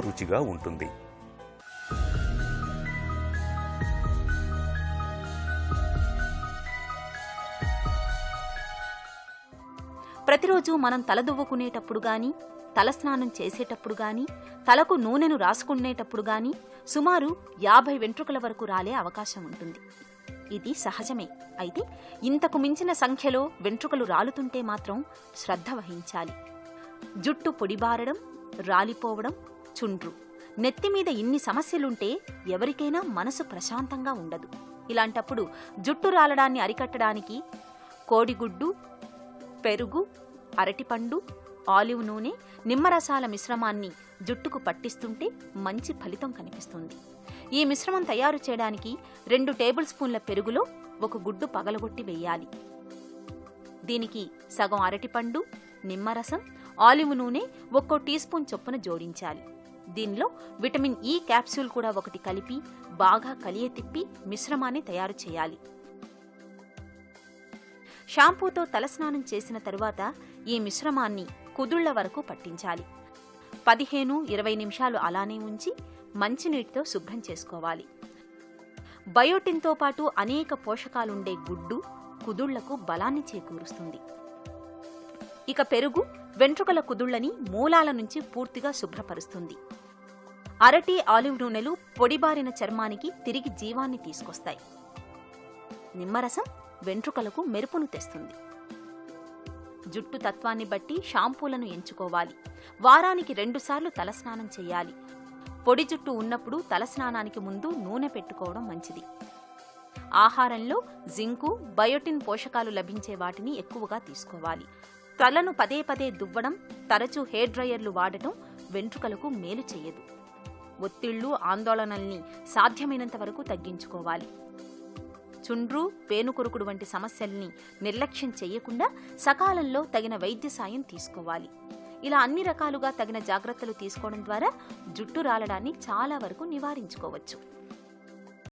రుచిగా ఉంటుంది. ప్రతిరోజు మనం తలదువ్వుకునేటప్పుడు గాని, తలస్నానం చేసేటప్పుడు గాని, తలకు నూనెను రాసుకునేటప్పుడు గాని సుమారు 50 వెంట్రుకల వరకు రాలే అవకాశం ఉంటుంది. ఇది సహజమే. అయితే ఇంతకు మించిన సంఖ్యలో వెంట్రుకలు రాలుతుంటే మాత్రం శ్రద్ధ వహించాలి. జుట్టు పొడిబారడం, రాలిపోవడం, చుండ్రు, నెత్తిమీద ఇన్ని సమస్యలుంటే ఎవరికైనా మనసు ప్రశాంతంగా ఉండదు. ఇలాంటప్పుడు జుట్టు రాలడాన్ని అరికట్టడానికి కోడిగుడ్డు, పెరుగు, అరటిపండు, ఆలివ్ నూనె, నిమ్మరసాల మిశ్రమాన్ని జుట్టుకు పట్టిస్తుంటే మంచి ఫలితం కనిపిస్తుంది. ఈ మిశ్రమం తయారు చేయడానికి 2 టేబుల్ స్పూన్ల పెరుగులో 1 గుడ్డు పగలగొట్టి వేయాలి. దీనికి సగం అరటిపండు, నిమ్మరసం, ఆలివ్ నూనె 1 టీ స్పూన్ చొప్పున జోడించాలి. దీనిలో విటమిన్ ఈ క్యాప్సూల్ కూడా 1 కలిపి బాగా కలియతిప్పి మిశ్రమాన్ని తయారు చేయాలి. షాంపూతో తలస్నానం చేసిన తరువాత ఈ మిశ్రమాన్ని కుదుళ్ల వరకు పట్టించాలి. 15-20 నిమిషాలు అలానే ఉంచి మంచినీటితో శుభ్రం చేసుకోవాలి. బయోటిన్తో పాటు అనేక పోషకాలుండే గుడ్డు కుదుళ్లకు బలాన్ని చేకూరుస్తుంది. ఇక పెరుగు వెంట్రుకల కుదుళ్లని మూలాల నుంచి పూర్తిగా శుభ్రపరుస్తుంది. అరటి, ఆలివ్ నూనెలు పొడిబారిన చర్మానికి తిరిగి జీవాన్ని తీసుకొస్తాయి. నిమ్మరసం వెంట్రుకలకు మెరుపును తెస్తుంది. జుట్టు తత్వాన్ని బట్టి షాంపూలను ఎంచుకోవాలి. వారానికి 2 సార్లు తలస్నానం చేయాలి. పొడి జుట్టు ఉన్నప్పుడు తలస్నానానికి ముందు నూనె పెట్టుకోవడం మంచిది. ఆహారంలో జింకు, బయోటిన్ పోషకాలు లభించే వాటిని ఎక్కువగా తీసుకోవాలి. తలను పదే పదే దువ్వడం, తరచూ హెయిర్ డ్రయర్లు వాడటం వెంట్రుకలకు మేలు చేయదు. ఒత్తిళ్లు, ఆందోళనల్ని సాధ్యమైనంత వరకు తగ్గించుకోవాలి. చుండ్రు, పేనుకొరుకుడు వంటి సమస్యల్ని నిర్లక్ష్యం చేయకుండా సకాలంలో తగిన వైద్య సాయం తీసుకోవాలి. ఇలా అన్ని రకాలుగా తగిన జాగ్రత్తలు తీసుకోవడం ద్వారా జుట్టు రాలడాన్ని చాలా వరకు నివారించుకోవచ్చు.